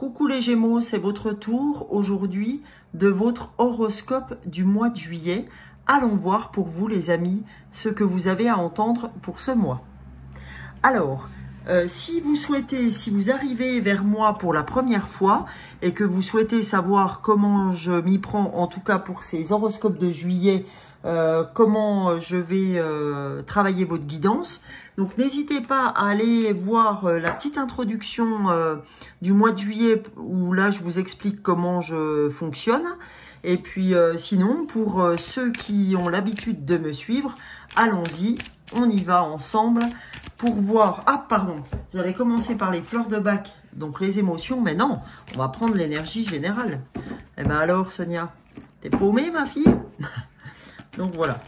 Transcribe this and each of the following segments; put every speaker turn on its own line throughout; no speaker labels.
Coucou les Gémeaux, c'est votre tour aujourd'hui de votre horoscope du mois de juillet. Allons voir pour vous les amis ce que vous avez à entendre pour ce mois. Alors, si vous arrivez vers moi pour la première fois et que vous souhaitez savoir comment je m'y prends, en tout cas pour ces horoscopes de juillet, comment je vais travailler votre guidance. Donc n'hésitez pas à aller voir la petite introduction du mois de juillet où là je vous explique comment je fonctionne. Et puis sinon pour ceux qui ont l'habitude de me suivre, allons-y, on y va ensemble pour voir... Ah pardon, j'allais commencer par les fleurs de bac, donc les émotions, mais non, on va prendre l'énergie générale. Eh ben alors Sonia, t'es paumée ma fille? Donc voilà,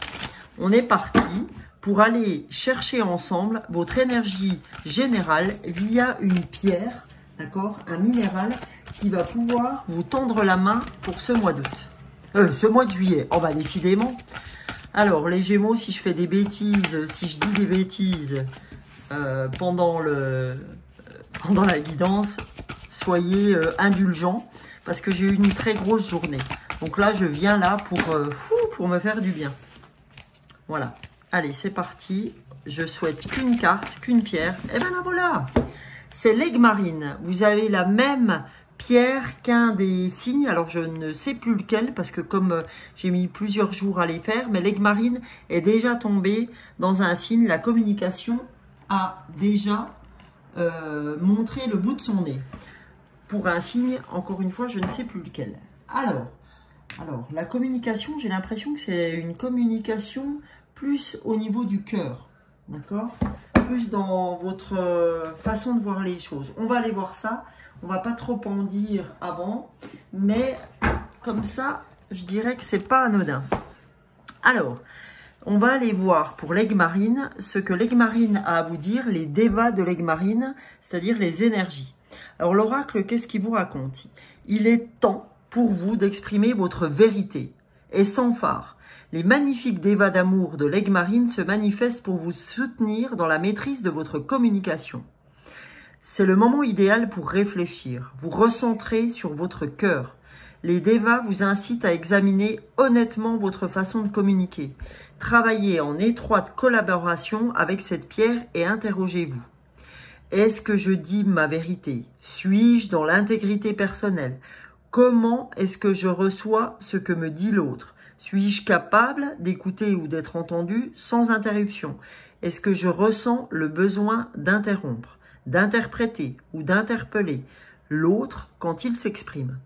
on est parti pour aller chercher ensemble votre énergie générale via une pierre, d'accord, un minéral qui va pouvoir vous tendre la main pour ce mois d'août. Ce mois de juillet, oh bah décidément. Alors les Gémeaux, si je fais des bêtises, si je dis des bêtises pendant la guidance, soyez indulgents parce que j'ai eu une très grosse journée. Donc là, je viens là pour me faire du bien. Voilà. Allez, c'est parti. Je souhaite qu'une carte, qu'une pierre. Et ben la voilà. C'est l'aigle marine. Vous avez la même pierre qu'un des signes. Alors, je ne sais plus lequel parce que comme j'ai mis plusieurs jours à les faire, mais l'aigle marine est déjà tombé dans un signe. La communication a déjà montré le bout de son nez. Pour un signe, encore une fois, je ne sais plus lequel. Alors, la communication, j'ai l'impression que c'est une communication plus au niveau du cœur, d'accord? Plus dans votre façon de voir les choses. On va aller voir ça. On va pas trop en dire avant, mais comme ça, je dirais que c'est pas anodin. Alors, on va aller voir pour l'aigle marine ce que l'aigle marine a à vous dire, les devas de l'aigle marine, c'est-à-dire les énergies. Alors l'oracle, qu'est-ce qu'il vous raconte? Il est temps pour vous d'exprimer votre vérité et sans phare. Les magnifiques devas d'amour de l'aigle marine se manifestent pour vous soutenir dans la maîtrise de votre communication. C'est le moment idéal pour réfléchir, vous recentrer sur votre cœur. Les devas vous incitent à examiner honnêtement votre façon de communiquer. Travaillez en étroite collaboration avec cette pierre et interrogez-vous. Est-ce que je dis ma vérité? Suis-je dans l'intégrité personnelle? Comment est-ce que je reçois ce que me dit l'autre? Suis-je capable d'écouter ou d'être entendu sans interruption? Est-ce que je ressens le besoin d'interrompre, d'interpréter ou d'interpeller l'autre quand il s'exprime?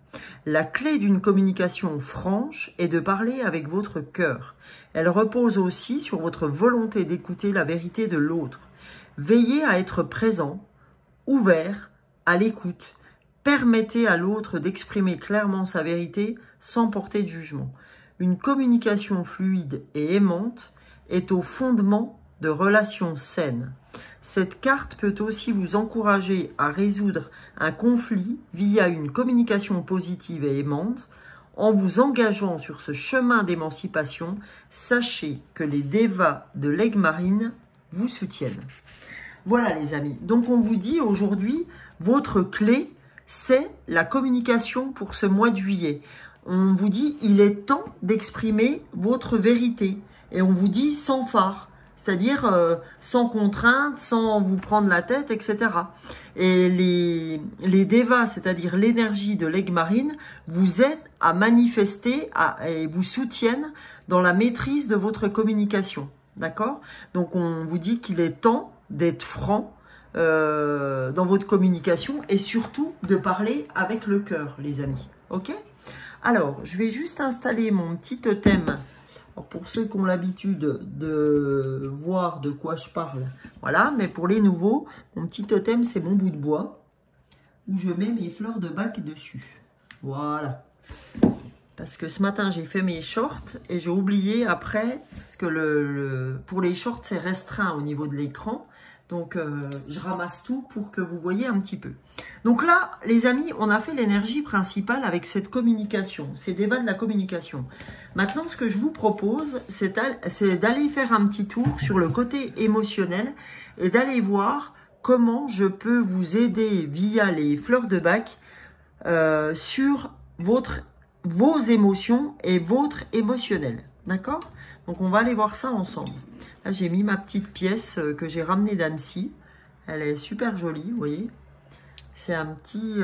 La clé d'une communication franche est de parler avec votre cœur. Elle repose aussi sur votre volonté d'écouter la vérité de l'autre. Veillez à être présent, ouvert, à l'écoute. Permettez à l'autre d'exprimer clairement sa vérité sans porter de jugement. Une communication fluide et aimante est au fondement de relations saines. Cette carte peut aussi vous encourager à résoudre un conflit via une communication positive et aimante. En vous engageant sur ce chemin d'émancipation, sachez que les devas de l'aigle marine vous soutiennent. Voilà les amis, donc on vous dit aujourd'hui, votre clé, c'est la communication pour ce mois de juillet. On vous dit, il est temps d'exprimer votre vérité. Et on vous dit sans phare, c'est-à-dire sans contrainte, sans vous prendre la tête, etc. Et les devas, c'est-à-dire l'énergie de l'aigle marine, vous aident à manifester et vous soutiennent dans la maîtrise de votre communication. D'accord? Donc on vous dit qu'il est temps d'être franc dans votre communication et surtout de parler avec le cœur, les amis. Ok? Alors, je vais juste installer mon petit totem. Alors, pour ceux qui ont l'habitude de voir de quoi je parle, voilà. Mais pour les nouveaux, mon petit totem, c'est mon bout de bois où je mets mes fleurs de bac dessus. Voilà. Parce que ce matin, j'ai fait mes shorts et j'ai oublié après, parce que pour les shorts, c'est restreint au niveau de l'écran. Donc, je ramasse tout pour que vous voyez un petit peu. Donc là, les amis, on a fait l'énergie principale avec cette communication. C'est devas de la communication. Maintenant, ce que je vous propose, c'est d'aller faire un petit tour sur le côté émotionnel et d'aller voir comment je peux vous aider via les fleurs de bac sur vos émotions et votre émotionnel. D'accord? Donc, on va aller voir ça ensemble. Là, j'ai mis ma petite pièce que j'ai ramenée d'Annecy. Elle est super jolie, vous voyez. C'est un petit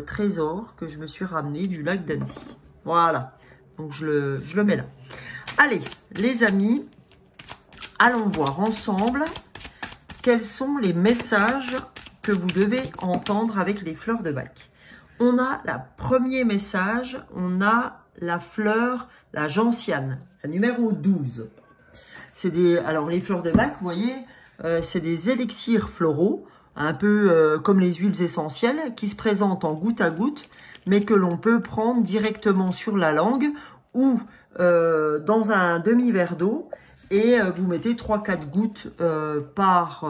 trésor que je me suis ramené du lac d'Annecy. Voilà. Donc, je le mets là. Allez, les amis, allons voir ensemble quels sont les messages que vous devez entendre avec les fleurs de Bach. On a le premier message, on a la fleur, la gentiane, la numéro 12. Alors, les fleurs de Bach, vous voyez, c'est des élixirs floraux, un peu comme les huiles essentielles, qui se présentent en goutte à goutte, mais que l'on peut prendre directement sur la langue ou dans un demi-verre d'eau. Et vous mettez 3-4 gouttes par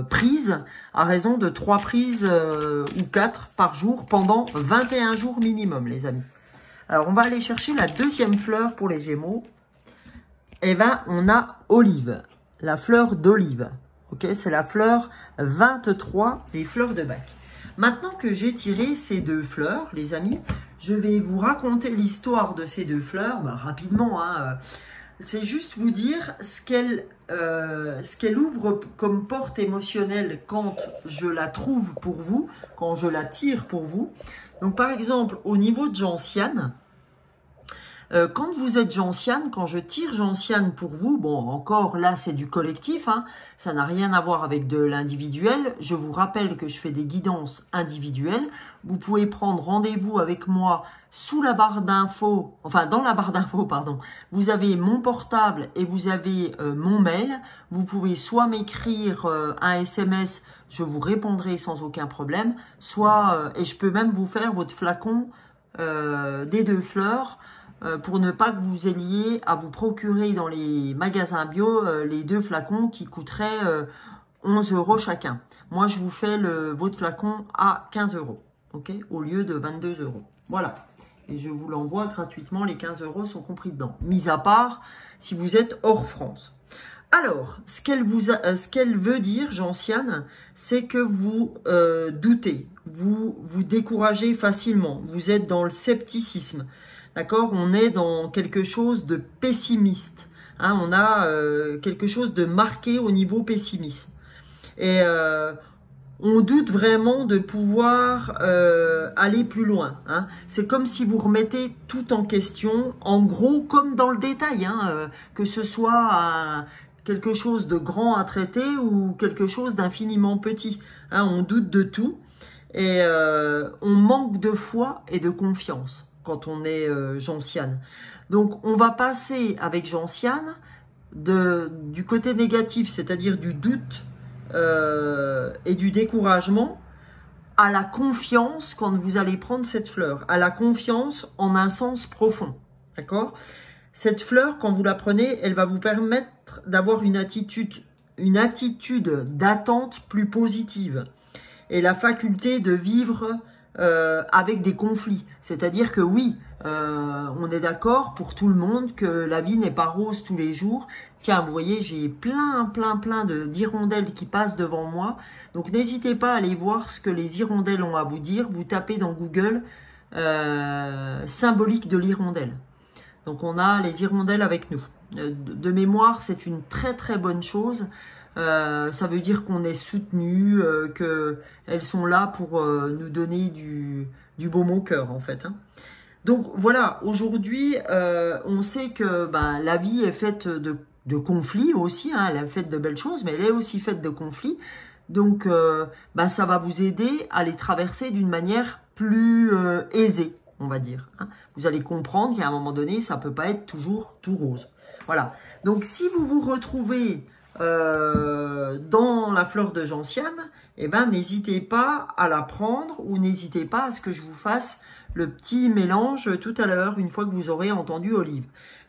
prise, à raison de 3 prises ou 4 par jour pendant 21 jours minimum, les amis. Alors, on va aller chercher la deuxième fleur pour les Gémeaux. Eh bien, on a olive, la fleur d'olive. Ok, c'est la fleur 23 des fleurs de Bach. Maintenant que j'ai tiré ces deux fleurs, les amis, je vais vous raconter l'histoire de ces deux fleurs rapidement, hein. C'est juste vous dire ce qu'elle ouvre comme porte émotionnelle quand je la trouve pour vous, quand je la tire pour vous. Donc, par exemple, au niveau de gentiane, quand vous êtes gentiane, quand je tire gentiane pour vous, bon, encore là, c'est du collectif, hein, ça n'a rien à voir avec de l'individuel. Je vous rappelle que je fais des guidances individuelles. Vous pouvez prendre rendez-vous avec moi sous la barre d'infos, enfin dans la barre d'infos, pardon. Vous avez mon portable et vous avez mon mail. Vous pouvez soit m'écrire un SMS, je vous répondrai sans aucun problème, soit, et je peux même vous faire votre flacon des deux fleurs, pour ne pas que vous ayez à vous procurer dans les magasins bio les deux flacons qui coûteraient 11 € chacun. Moi, je vous fais votre flacon à 15 €, ok, au lieu de 22 €. Voilà. Et je vous l'envoie gratuitement, les 15 € sont compris dedans. Mis à part si vous êtes hors France. Alors, ce qu'elle veut dire, gentiane, c'est que vous doutez, vous découragez facilement, vous êtes dans le scepticisme. D'accord, on est dans quelque chose de pessimiste. Hein, on a quelque chose de marqué au niveau pessimiste. Et on doute vraiment de pouvoir aller plus loin. Hein. C'est comme si vous remettez tout en question, en gros, comme dans le détail. Hein, que ce soit quelque chose de grand à traiter ou quelque chose d'infiniment petit. Hein, on doute de tout. Et on manque de foi et de confiance quand on est gentiane. Donc, on va passer avec gentiane du côté négatif, c'est-à-dire du doute et du découragement, à la confiance quand vous allez prendre cette fleur, à la confiance en un sens profond. D'accord? Cette fleur, quand vous la prenez, elle va vous permettre d'avoir une attitude d'attente plus positive et la faculté de vivre avec des conflits. C'est-à-dire que oui, on est d'accord pour tout le monde que la vie n'est pas rose tous les jours. Tiens, vous voyez, j'ai plein d'hirondelles qui passent devant moi. Donc, n'hésitez pas à aller voir ce que les hirondelles ont à vous dire. Vous tapez dans Google symbolique de l'hirondelle. Donc, on a les hirondelles avec nous. De mémoire, c'est une très bonne chose. Ça veut dire qu'on est soutenu, qu'elles sont là pour nous donner du baume au cœur, en fait. Hein. Donc voilà, aujourd'hui, on sait que la vie est faite de conflits aussi, hein, elle est faite de belles choses, mais elle est aussi faite de conflits. Donc ça va vous aider à les traverser d'une manière plus aisée, on va dire. Hein. Vous allez comprendre qu'à un moment donné, ça ne peut pas être toujours tout rose. Voilà, donc si vous vous retrouvez dans la fleur de gentiane, eh ben, n'hésitez pas à la prendre ou n'hésitez pas à ce que je vous fasse le petit mélange tout à l'heure, une fois que vous aurez entendu olive.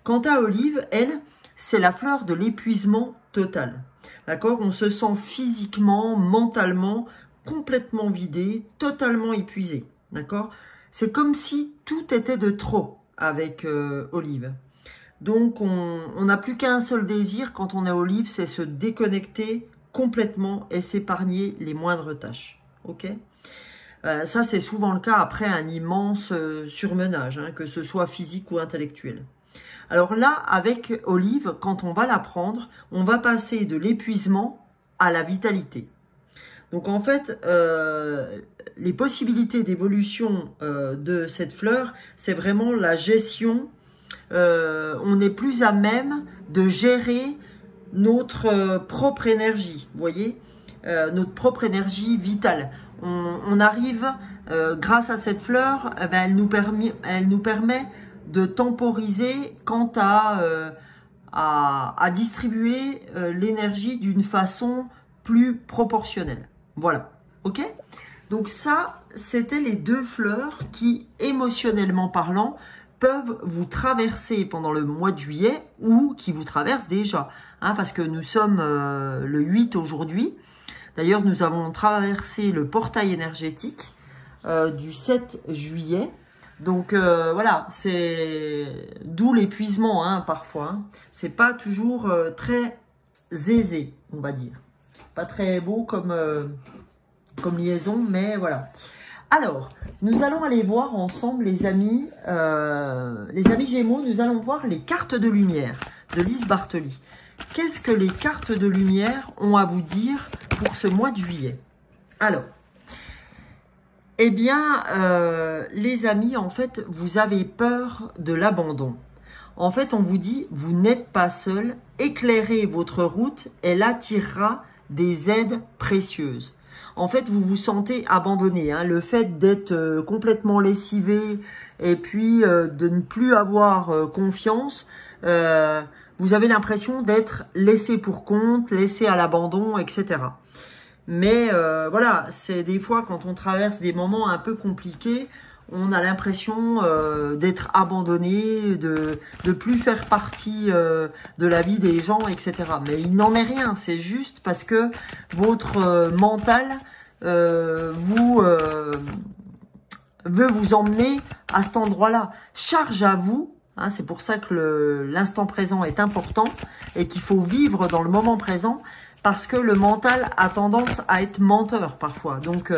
Quant à olive, elle, c'est la fleur de l'épuisement total. D'accord? On se sent physiquement, mentalement, complètement vidé, totalement épuisé. D'accord? C'est comme si tout était de trop avec olive. Donc, on n'a plus qu'un seul désir quand on est olive, c'est se déconnecter complètement et s'épargner les moindres tâches. Ok? Ça, c'est souvent le cas après un immense surmenage, hein, que ce soit physique ou intellectuel. Alors là, avec Olive, quand on va la prendre, on va passer de l'épuisement à la vitalité. Donc en fait, les possibilités d'évolution de cette fleur, c'est vraiment la gestion. On est plus à même de gérer notre propre énergie, vous voyez, notre propre énergie vitale. On arrive, grâce à cette fleur, elle nous permet de temporiser quant à distribuer l'énergie d'une façon plus proportionnelle. Voilà, ok? Donc ça, c'était les deux fleurs qui, émotionnellement parlant, peuvent vous traverser pendant le mois de juillet ou qui vous traversent déjà, hein, parce que nous sommes le 8 aujourd'hui. D'ailleurs, nous avons traversé le portail énergétique du 7 juillet. Donc voilà, c'est d'où l'épuisement, hein, parfois. Hein. C'est pas toujours très aisé, on va dire. Pas très beau comme liaison, mais voilà. Alors, nous allons aller voir ensemble, les amis Gémeaux, nous allons voir les cartes de lumière de Lise Bartoli. Qu'est-ce que les cartes de lumière ont à vous dire pour ce mois de juillet? Alors, eh bien, les amis, en fait, vous avez peur de l'abandon. En fait, on vous dit, vous n'êtes pas seul, éclairez votre route, elle attirera des aides précieuses. En fait, vous vous sentez abandonné. Hein. Le fait d'être complètement lessivé et puis de ne plus avoir confiance, vous avez l'impression d'être laissé pour compte, laissé à l'abandon, etc. Mais voilà, c'est des fois quand on traverse des moments un peu compliqués, on a l'impression d'être abandonné, de plus faire partie de la vie des gens, etc. Mais il n'en est rien, c'est juste parce que votre mental veut vous emmener à cet endroit-là. Charge à vous, hein, c'est pour ça que l'instant présent est important et qu'il faut vivre dans le moment présent. Parce que le mental a tendance à être menteur parfois. Donc,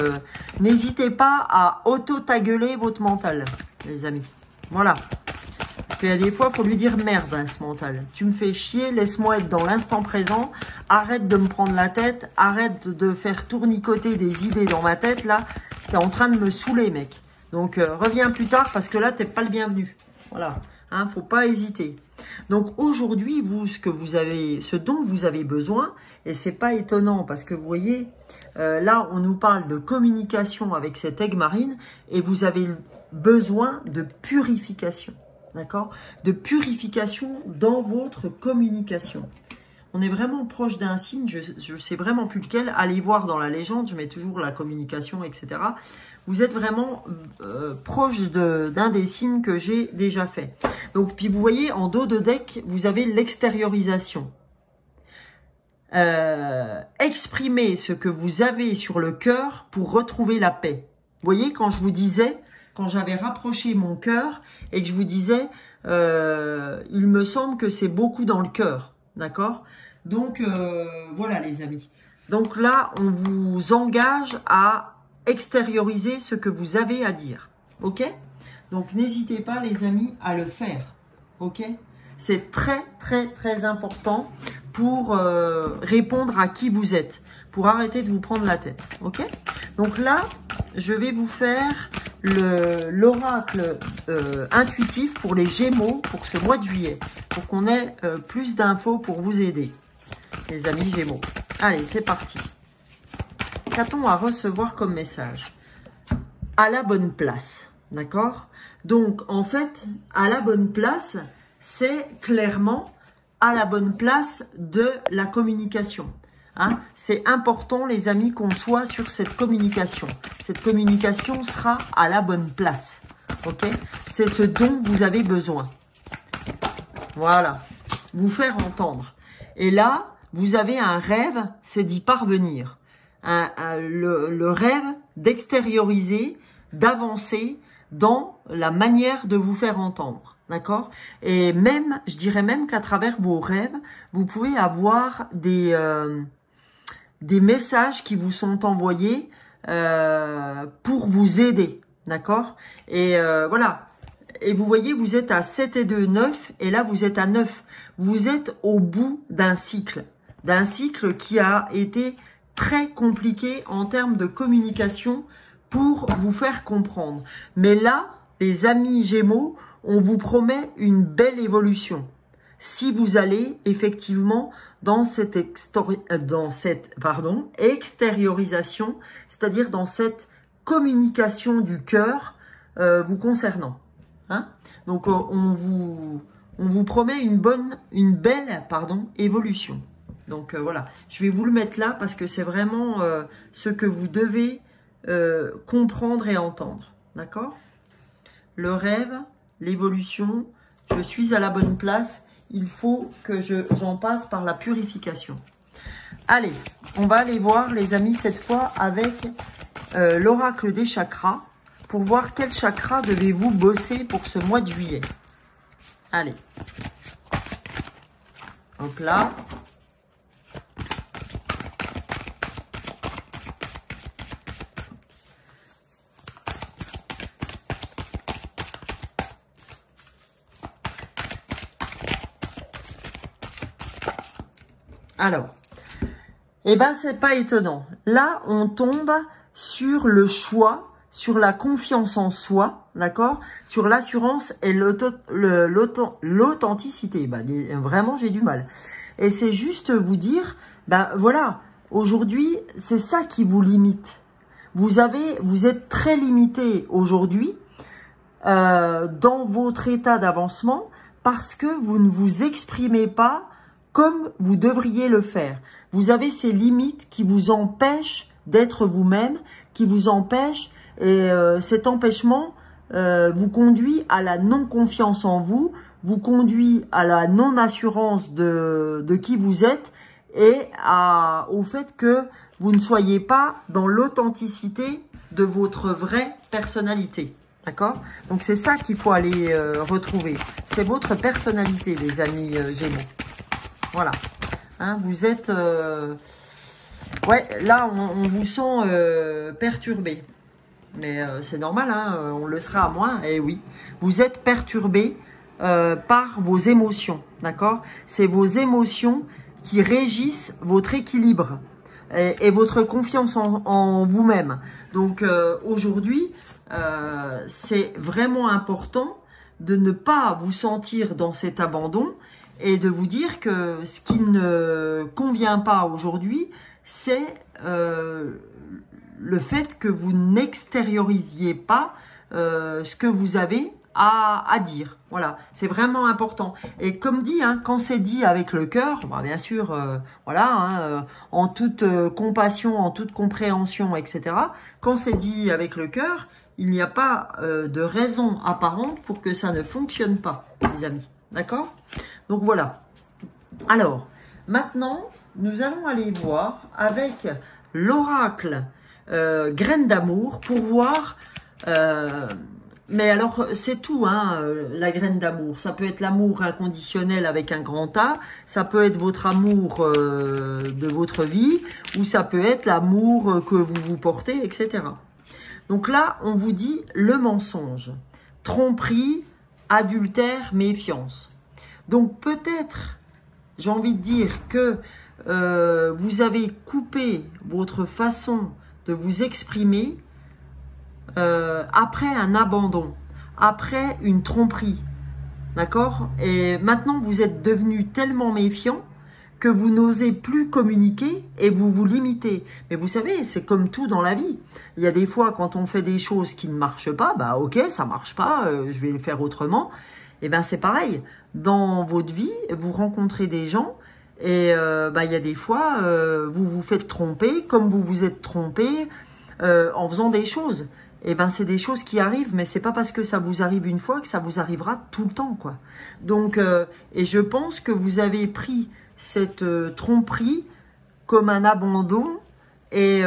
n'hésitez pas à auto-tagueler votre mental, les amis. Voilà. Parce qu'il y a des fois, il faut lui dire merde à ce mental. Tu me fais chier, laisse-moi être dans l'instant présent. Arrête de me prendre la tête. Arrête de faire tournicoter des idées dans ma tête. Là, t'es en train de me saouler, mec. Donc, reviens plus tard parce que là, t'es pas le bienvenu. Voilà. Hein, faut pas hésiter. Donc aujourd'hui, vous, ce dont vous avez besoin, et c'est pas étonnant parce que vous voyez, là on nous parle de communication avec cette aigle marine et vous avez besoin de purification, d'accord? De purification dans votre communication. On est vraiment proche d'un signe, je sais vraiment plus lequel, allez voir dans la légende, je mets toujours la communication, etc. Vous êtes vraiment proche d'un des signes que j'ai déjà fait. Donc, puis vous voyez, en dos de deck, vous avez l'extériorisation. Exprimez ce que vous avez sur le cœur pour retrouver la paix. Vous voyez, quand je vous disais, quand j'avais rapproché mon cœur et que je vous disais, il me semble que c'est beaucoup dans le cœur, d'accord? Donc, voilà les amis. Donc là, on vous engage à extérioriser ce que vous avez à dire, ok? Donc, n'hésitez pas, les amis, à le faire, ok? C'est très, très, très important pour répondre à qui vous êtes, pour arrêter de vous prendre la tête, ok? Donc là, je vais vous faire l'oracle intuitif pour les Gémeaux pour ce mois de juillet, pour qu'on ait plus d'infos pour vous aider, les amis Gémeaux. Allez, c'est parti. Qu'a-t-on à recevoir comme message? À la bonne place, d'accord? Donc, en fait, à la bonne place, c'est clairement à la bonne place de la communication. Hein? C'est important, les amis, qu'on soit sur cette communication. Cette communication sera à la bonne place, ok? C'est ce dont vous avez besoin. Voilà, vous faire entendre. Et là, vous avez un rêve, c'est d'y parvenir. Le rêve d'extérioriser, d'avancer dans la manière de vous faire entendre, d'accord? Et même, je dirais même qu'à travers vos rêves, vous pouvez avoir des messages qui vous sont envoyés pour vous aider, d'accord? Et voilà. Et vous voyez, vous êtes à 7 et 2, 9, et là vous êtes à 9. Vous êtes au bout d'un cycle qui a été très compliqué en termes de communication pour vous faire comprendre. Mais là, les amis Gémeaux, on vous promet une belle évolution. Si vous allez effectivement dans cette extériorisation, c'est-à-dire dans cette communication du cœur vous concernant. Hein? Donc on vous promet une belle évolution. Donc voilà, je vais vous le mettre là parce que c'est vraiment ce que vous devez comprendre et entendre. D'accord? Le rêve, l'évolution, je suis à la bonne place. Il faut que j'en passe par la purification. Allez, on va aller voir les amis cette fois avec l'oracle des chakras pour voir quel chakra devez-vous bosser pour ce mois de juillet. Allez. Donc là. Alors, eh ben c'est pas étonnant. Là, on tombe sur le choix, sur la confiance en soi, d'accord? Sur l'assurance et l'authenticité. Ben, vraiment, j'ai du mal. Et c'est juste vous dire, ben voilà, aujourd'hui, c'est ça qui vous limite. Vous êtes très limité aujourd'hui dans votre état d'avancement parce que vous ne vous exprimez pas comme vous devriez le faire. Vous avez ces limites qui vous empêchent d'être vous-même, qui vous empêchent, et cet empêchement vous conduit à la non-confiance en vous, vous conduit à la non-assurance de qui vous êtes et au fait que vous ne soyez pas dans l'authenticité de votre vraie personnalité. D'accord? Donc c'est ça qu'il faut aller retrouver. C'est votre personnalité, les amis Gémeaux. Voilà, hein, vous êtes... ouais, là, on vous sent perturbé. Mais c'est normal, hein, on le sera à moins. Et oui, vous êtes perturbé par vos émotions, d'accord? C'est vos émotions qui régissent votre équilibre et votre confiance en vous-même. Donc, aujourd'hui, c'est vraiment important de ne pas vous sentir dans cet abandon et de vous dire que ce qui ne convient pas aujourd'hui, c'est le fait que vous n'extériorisiez pas ce que vous avez à dire. Voilà, c'est vraiment important. Et comme dit, hein, quand c'est dit avec le cœur, bah bien sûr, voilà, hein, en toute compassion, en toute compréhension, etc. Quand c'est dit avec le cœur, il n'y a pas de raison apparente pour que ça ne fonctionne pas, les amis. D'accord ? Donc voilà. Alors, maintenant, nous allons aller voir avec l'oracle graine d'amour pour voir... mais alors, c'est tout, hein, la graine d'amour. Ça peut être l'amour inconditionnel avec un grand A, ça peut être votre amour de votre vie, ou ça peut être l'amour que vous vous portez, etc. Donc là, on vous dit le mensonge, tromperie, adultère, méfiance. Donc peut-être, j'ai envie de dire que vous avez coupé votre façon de vous exprimer après un abandon, après une tromperie, d'accord? Et maintenant, vous êtes devenu tellement méfiant que vous n'osez plus communiquer et vous vous limitez. Mais vous savez, c'est comme tout dans la vie. Il y a des fois, quand on fait des choses qui ne marchent pas, bah ok, ça marche pas, je vais le faire autrement. Et ben c'est pareil. Dans votre vie, vous rencontrez des gens et bah, il y a des fois, vous vous faites tromper, comme vous vous êtes trompé en faisant des choses. Et ben c'est des choses qui arrivent, mais c'est pas parce que ça vous arrive une fois que ça vous arrivera tout le temps, quoi. Donc, et je pense que vous avez pris cette tromperie comme un abandon et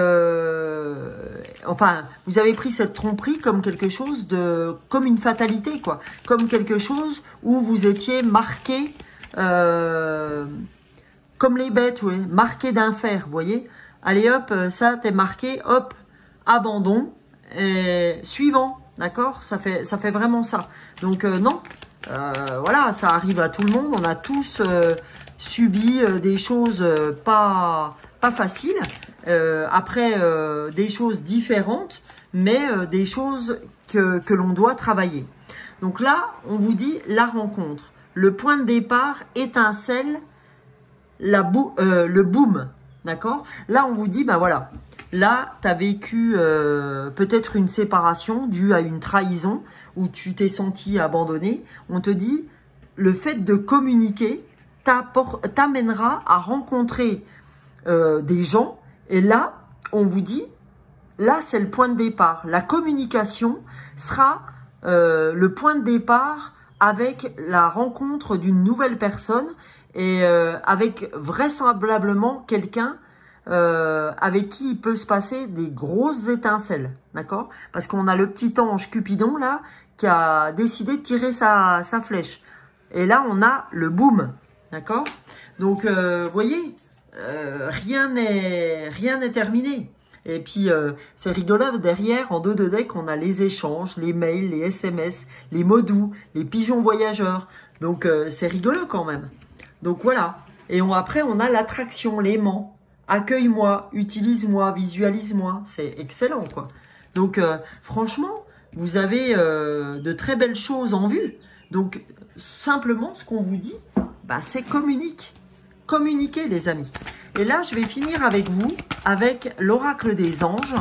enfin, vous avez pris cette tromperie comme quelque chose de, comme une fatalité, quoi, comme quelque chose où vous étiez marqué, comme les bêtes, ouais, marqué d'un fer, vous voyez. Allez hop, ça t'es marqué, hop. abandon, et suivant, d'accord? Ça fait vraiment ça. Donc non, voilà, ça arrive à tout le monde. On a tous subi des choses pas faciles. Après, des choses différentes, mais des choses que l'on doit travailler. Donc là, on vous dit la rencontre. Le point de départ, étincelle, le boom, d'accord? Là, on vous dit, ben voilà, là, tu as vécu peut-être une séparation due à une trahison où tu t'es senti abandonné. On te dit, le fait de communiquer t'amènera à rencontrer des gens. Et là, on vous dit, là, c'est le point de départ. La communication sera le point de départ avec la rencontre d'une nouvelle personne et avec vraisemblablement quelqu'un avec qui il peut se passer des grosses étincelles, d'accord? Parce qu'on a le petit ange Cupidon là qui a décidé de tirer sa flèche. Et là, on a le boom, d'accord? Donc, vous voyez, rien n'est terminé. Et puis, c'est rigolo, derrière, en dos de deck, on a les échanges, les mails, les SMS, les mots doux, les pigeons voyageurs. Donc, c'est rigolo quand même. Donc, voilà. Et après, on a l'attraction, l'aimant. Accueille-moi, utilise-moi, visualise-moi. C'est excellent, quoi. Donc, franchement, vous avez de très belles choses en vue. Donc, simplement, ce qu'on vous dit, bah, c'est communique. Communiquez, les amis. Et là, je vais finir avec vous, avec l'oracle des anges.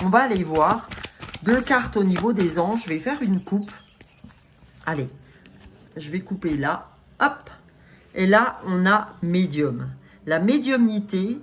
On va aller voir 2 cartes au niveau des anges. Je vais faire une coupe. Allez, je vais couper là. Hop. Et là, on a médium. La médiumnité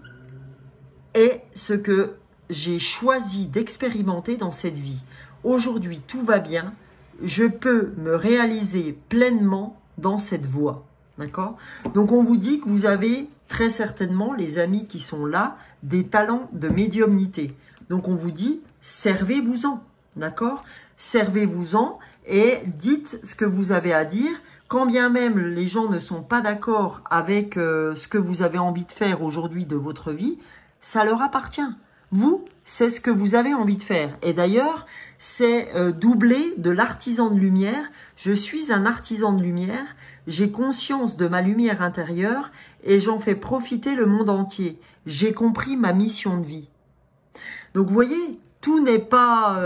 est ce que j'ai choisi d'expérimenter dans cette vie. Aujourd'hui, tout va bien. Je peux me réaliser pleinement dans cette voie. D'accord? Donc, on vous dit que vous avez très certainement, les amis qui sont là, des talents de médiumnité. Donc, on vous dit, servez-vous-en. D'accord? Servez-vous-en et dites ce que vous avez à dire. Quand bien même les gens ne sont pas d'accord avec ce que vous avez envie de faire aujourd'hui de votre vie, ça leur appartient. Vous, c'est ce que vous avez envie de faire. Et d'ailleurs, c'est doublé de l'artisan de lumière. Je suis un artisan de lumière. J'ai conscience de ma lumière intérieure et j'en fais profiter le monde entier. J'ai compris ma mission de vie. Donc, vous voyez, tout n'est pas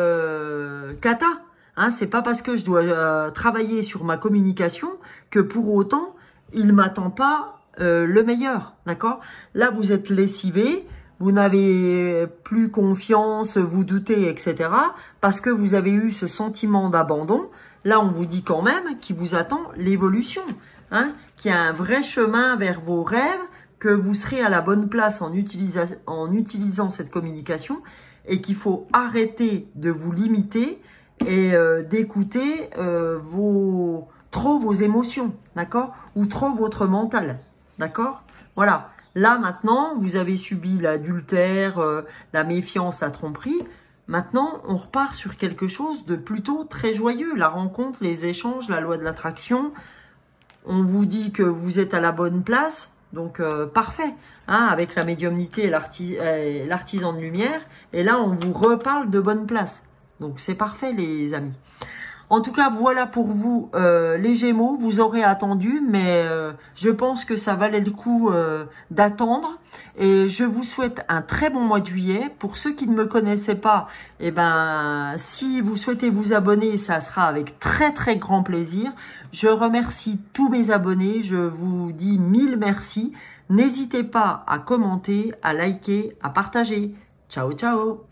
cata. Hein, c'est pas parce que je dois travailler sur ma communication que pour autant, il ne m'attend pas le meilleur. D'accord? Là, vous êtes lessivé, vous n'avez plus confiance, vous doutez, etc. Parce que vous avez eu ce sentiment d'abandon. Là, on vous dit quand même qu'il vous attend l'évolution, hein, qu'il y a un vrai chemin vers vos rêves, que vous serez à la bonne place en utilisant cette communication et qu'il faut arrêter de vous limiter et d'écouter trop vos émotions, d'accord? Ou trop votre mental, d'accord? Voilà. Là, maintenant, vous avez subi l'adultère, la méfiance, la tromperie. Maintenant, on repart sur quelque chose de plutôt très joyeux. La rencontre, les échanges, la loi de l'attraction. On vous dit que vous êtes à la bonne place. Donc, parfait. Hein, avec la médiumnité et l'artisan de lumière. Et là, on vous reparle de bonne place. Donc, c'est parfait, les amis. En tout cas, voilà pour vous, les Gémeaux. Vous aurez attendu, mais je pense que ça valait le coup d'attendre. Et je vous souhaite un très bon mois de juillet. Pour ceux qui ne me connaissaient pas, eh ben, si vous souhaitez vous abonner, ça sera avec très très grand plaisir. Je remercie tous mes abonnés. Je vous dis 1000 merci. N'hésitez pas à commenter, à liker, à partager. Ciao, ciao!